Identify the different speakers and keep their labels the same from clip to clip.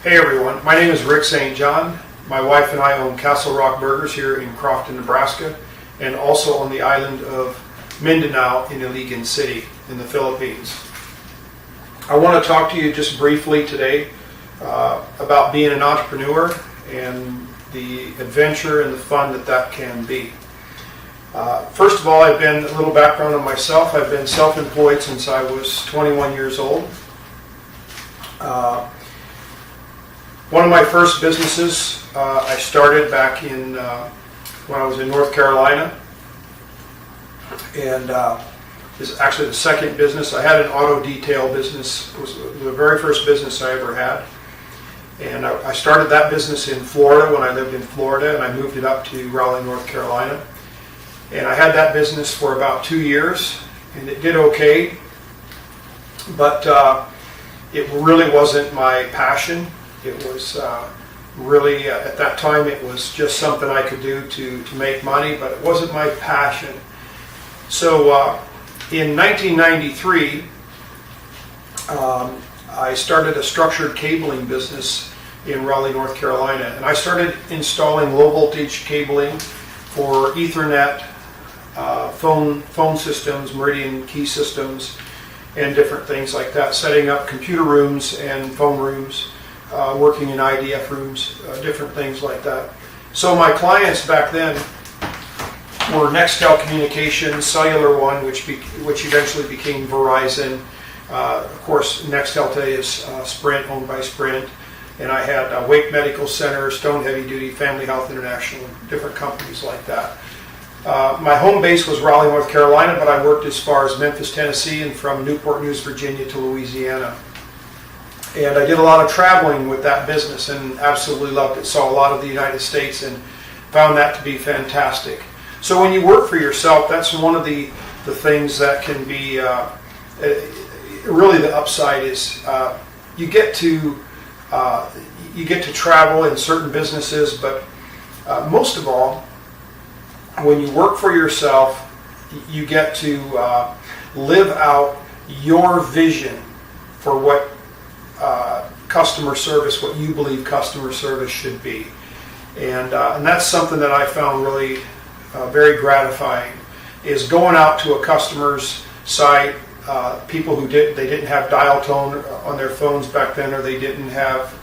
Speaker 1: Hey everyone, my name is Rick St. John. My wife and I own Castle Rock Burgers here in Creighton, Nebraska, and also on the island of Mindanao in Iligan City in the Philippines. I want to talk to you just briefly today about being an entrepreneur and the adventure and the fun that can be. First of all, I've been a little background on myself. I've been self-employed since I was 21 years old. One of my first businesses I started back in when I was in North Carolina, and is actually the second business. I had an auto detail business. It was the very first business I ever had, and I started that business in Florida when I lived in Florida, and I moved it up to Raleigh, North Carolina, and I had that business for about 2 years, and it did okay, but it really wasn't my passion. It was really, at that time, it was just something I could do to make money, but it wasn't my passion. So in 1993, I started a structured cabling business in Raleigh, North Carolina, and I started installing low voltage cabling for Ethernet, phone systems, Meridian key systems, and different things like that, setting up computer rooms and phone rooms, working in IDF rooms, different things like that. So my clients back then were Nextel Communications, Cellular One, which eventually became Verizon. Of course, Nextel today is Sprint, owned by Sprint. And I had Wake Medical Center, Stone Heavy Duty, Family Health International, different companies like that. My home base was Raleigh, North Carolina, but I worked as far as Memphis, Tennessee, and from Newport News, Virginia to Louisiana. And I did a lot of traveling with that business and absolutely loved it. Saw a lot of the United States and found that to be fantastic. So when you work for yourself, that's one of the things that can be, really the upside is you get to travel in certain businesses, but most of all, when you work for yourself, you get to live out your vision for what customer service, what you believe customer service should be, and that's something that I found really very gratifying. Is going out to a customer's site, people who didn't have dial tone on their phones back then, or they didn't have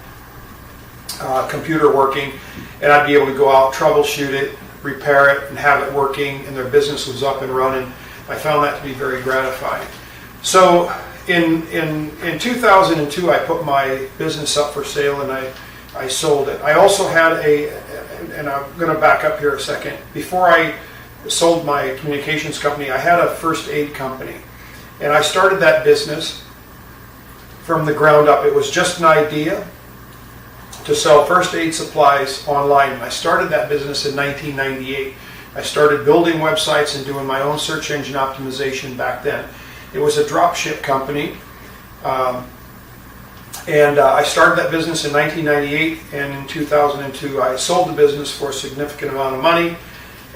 Speaker 1: computer working, and I'd be able to go out, troubleshoot it, repair it, and have it working, and their business was up and running. I found that to be very gratifying. So in 2002, I put my business up for sale, and I sold it. I also had and I'm going to back up here a second. Before I sold my communications company, I had a first aid company, and I started that business from the ground up. It was just an idea to sell first aid supplies online, and I started that business in 1998. I started building websites and doing my own search engine optimization back then. It was a drop ship company, and I started that business in 1998, and in 2002 I sold the business for a significant amount of money,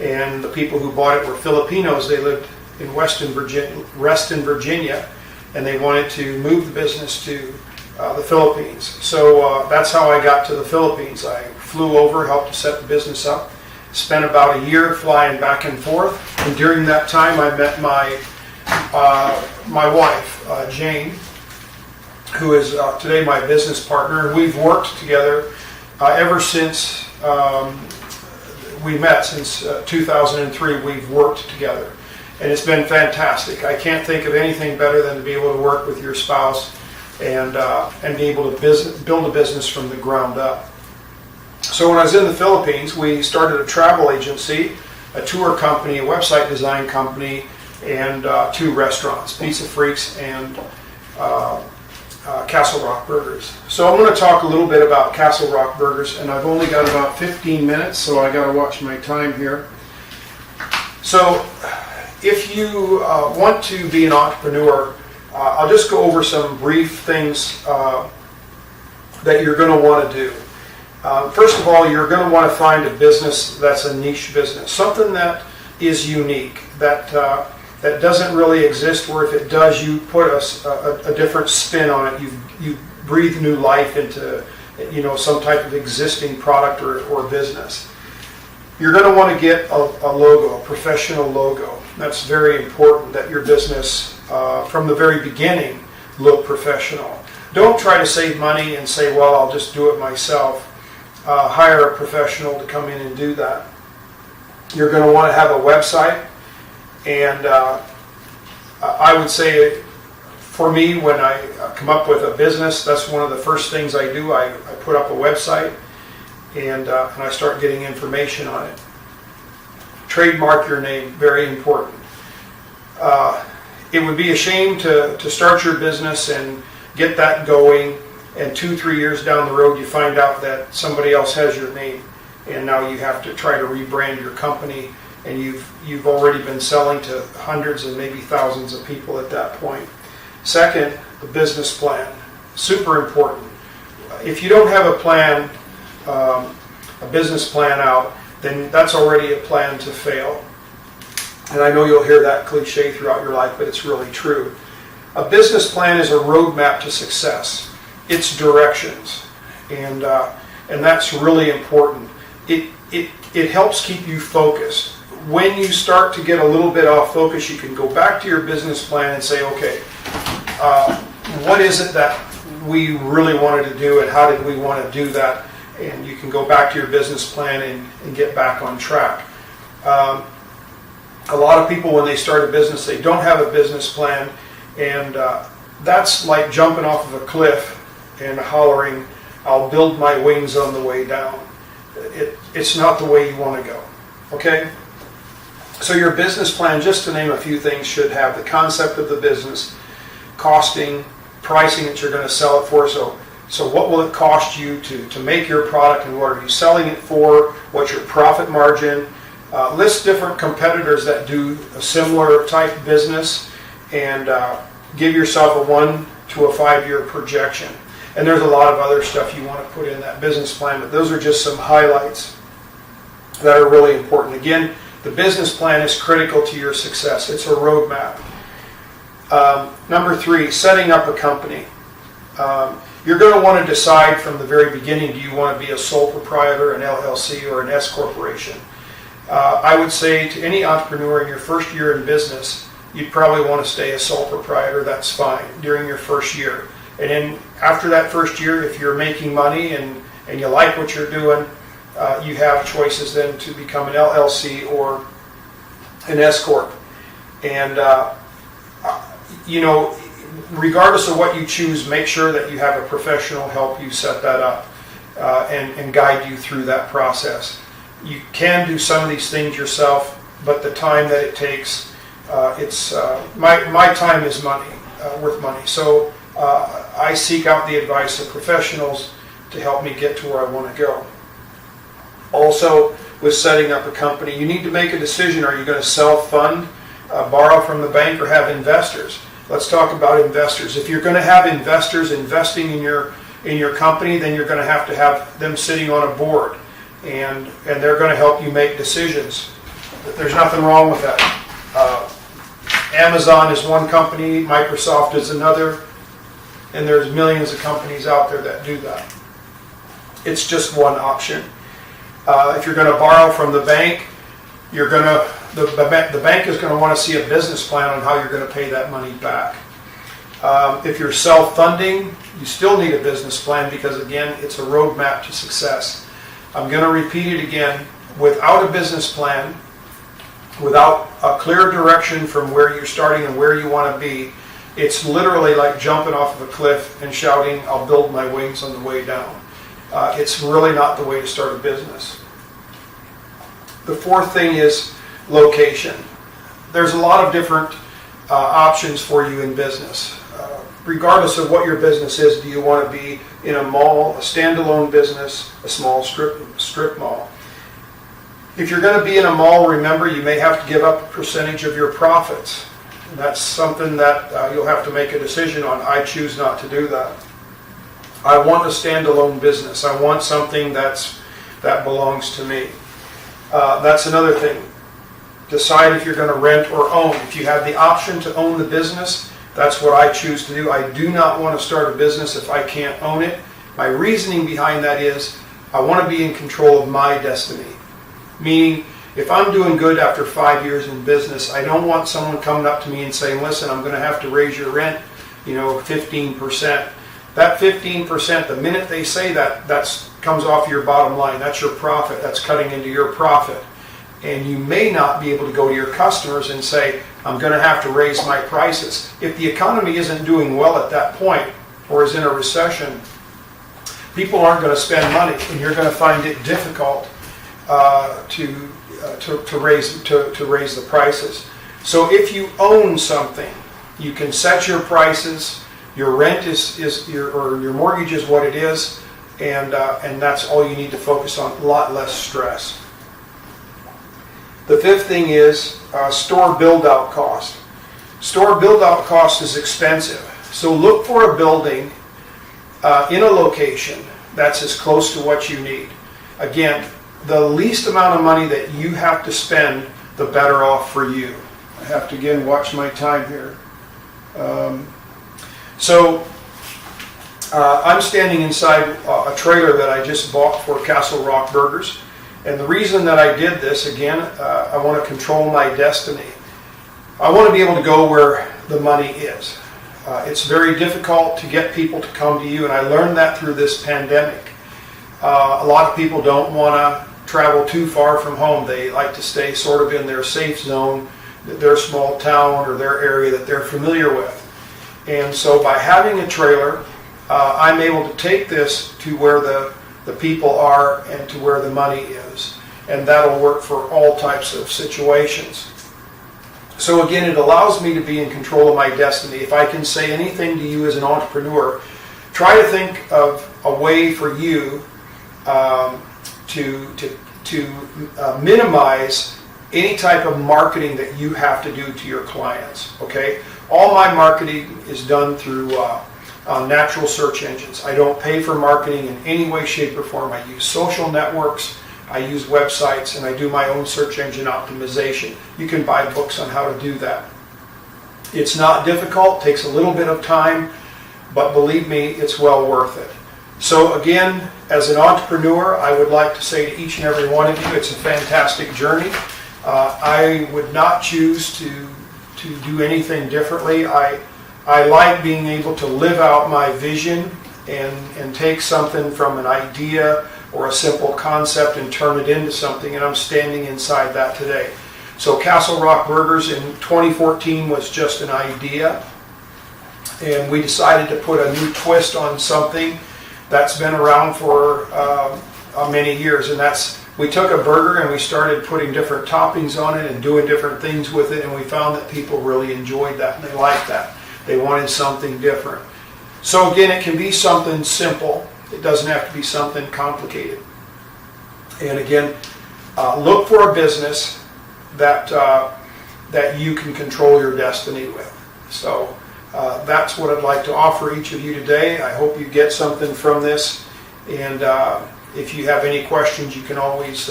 Speaker 1: and the people who bought it were Filipinos. They lived in Reston, Virginia, and they wanted to move the business to the Philippines. So that's how I got to the Philippines. I flew over, helped to set the business up, spent about a year flying back and forth, and during that time I met my wife, Jane, who is today my business partner, and we've worked together ever since we met. Since 2003, we've worked together, and it's been fantastic. I can't think of anything better than to be able to work with your spouse and be able to build a business from the ground up. So when I was in the Philippines, we started a travel agency, a tour company, a website design company, and 2 restaurants, Pizza Freaks and Castle Rock Burgers. So I'm going to talk a little bit about Castle Rock Burgers, and I've only got about 15 minutes, so I got to watch my time here. So if you want to be an entrepreneur, I'll just go over some brief things that you're going to want to do. First of all, you're going to want to find a business that's a niche business, something that is unique, that doesn't really exist, where if it does, you put a different spin on it. You breathe new life into some type of existing product or business. You're going to want to get a logo, a professional logo. That's very important, that your business, from the very beginning, look professional. Don't try to save money and say, well, I'll just do it myself. Hire a professional to come in and do that. You're going to want to have a website, and I would say, for me, when I come up with a business, that's one of the first things I do. I put up a website, and I start getting information on it. Trademark your name, very important. It would be a shame to start your business and get that going, and 2-3 years down the road you find out that somebody else has your name, and now you have to try to rebrand your company, and you've already been selling to hundreds and maybe thousands of people at that point. Second, the business plan. Super important. If you don't have a plan, a business plan out, then that's already a plan to fail. And I know you'll hear that cliche throughout your life, but it's really true. A business plan is a roadmap to success. It's directions, and that's really important. It helps keep you focused. When you start to get a little bit off focus, you can go back to your business plan and say, okay, what is it that we really wanted to do, and how did we want to do that? And you can go back to your business plan and get back on track. A lot of people, when they start a business, they don't have a business plan, and that's like jumping off of a cliff and hollering, I'll build my wings on the way down. It's not the way you want to go, okay? So your business plan, just to name a few things, should have the concept of the business, costing, pricing that you're going to sell it for. So what will it cost you to make your product, and what are you selling it for? What's your profit margin? List different competitors that do a similar type business, and give yourself a 1 to a 5 year projection. And there's a lot of other stuff you want to put in that business plan, but those are just some highlights that are really important. Again, the business plan is critical to your success. It's a roadmap. Number 3, setting up a company. You're going to want to decide from the very beginning, do you want to be a sole proprietor, an LLC, or an S corporation? I would say to any entrepreneur in your first year in business, you'd probably want to stay a sole proprietor. That's fine during your first year. And then after that first year, if you're making money and you like what you're doing, you have choices then to become an LLC or an S corp. And regardless of what you choose, make sure that you have a professional help you set that up and guide you through that process. You can do some of these things yourself, but the time that it takes, my time is money, worth money. So I seek out the advice of professionals to help me get to where I want to go. Also, with setting up a company, you need to make a decision. Are you going to self-fund, borrow from the bank, or have investors? Let's talk about investors. If you're going to have investors investing in your company, then you're going to have them sitting on a board, and they're going to help you make decisions. There's nothing wrong with that. Amazon is one company, Microsoft is another, and there's millions of companies out there that do that. It's just one option. If you're going to borrow from the bank, the bank is going to want to see a business plan on how you're going to pay that money back. If you're self-funding, you still need a business plan, because again, it's a roadmap to success. I'm going to repeat it again. Without a business plan, without a clear direction from where you're starting and where you want to be, it's literally like jumping off of a cliff and shouting, I'll build my wings on the way down. It's really not the way to start a business. The fourth thing is location. There's a lot of different options for you in business. Regardless of what your business is, do you want to be in a mall, a standalone business, a small strip mall? If you're going to be in a mall, remember, you may have to give up a percentage of your profits. And that's something that you'll have to make a decision on. I choose not to do that. I want a standalone business. I want something that belongs to me. That's another thing. Decide if you're going to rent or own. If you have the option to own the business, that's what I choose to do. I do not want to start a business if I can't own it, My reasoning behind that is I want to be in control of my destiny. Meaning, if I'm doing good after 5 years in business, I don't want someone coming up to me and saying, listen, I'm going to have to raise your rent, 15%. That 15%, the minute they say that, comes off your bottom line. That's your profit. That's cutting into your profit. And you may not be able to go to your customers and say, I'm going to have to raise my prices. If the economy isn't doing well at that point, or is in a recession, people aren't going to spend money, and you're going to find it difficult to raise the prices. So if you own something, you can set your prices. Your rent or your mortgage is what it is, and that's all you need to focus on. A lot less stress. The fifth thing is store build-out cost. Store build-out cost is expensive, so look for a building in a location that's as close to what you need. Again, the least amount of money that you have to spend, the better off for you. I have to again watch my time here. I'm standing inside a trailer that I just bought for Castle Rock Burgers. And the reason that I did this, again, I want to control my destiny. I want to be able to go where the money is. It's very difficult to get people to come to you, and I learned that through this pandemic. A lot of people don't want to travel too far from home. They like to stay sort of in their safe zone, their small town or their area that they're familiar with. And so by having a trailer, I'm able to take this to where the people are and to where the money is. And that'll work for all types of situations. So again, it allows me to be in control of my destiny. If I can say anything to you as an entrepreneur, try to think of a way for you to minimize any type of marketing that you have to do to your clients. Okay, all my marketing is done through natural search engines. I don't pay for marketing in any way, shape, or form. I use social networks, I use websites, and I do my own search engine optimization. You can buy books on how to do that. It's not difficult, takes a little bit of time, but believe me, it's well worth it. So again, as an entrepreneur, I would like to say to each and every one of you, it's a fantastic journey. I would not choose to do anything differently. I like being able to live out my vision and take something from an idea or a simple concept and turn it into something, and I'm standing inside that today. So Castle Rock Burgers in 2014 was just an idea, and we decided to put a new twist on something that's been around for many years, and we took a burger and we started putting different toppings on it and doing different things with it, and we found that people really enjoyed that and they liked that. They wanted something different. So again, it can be something simple. It doesn't have to be something complicated. And again, look for a business that you can control your destiny with. So that's what I'd like to offer each of you today. I hope you get something from this. And if you have any questions, you can always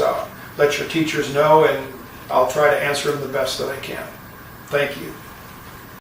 Speaker 1: let your teachers know, and I'll try to answer them the best that I can. Thank you.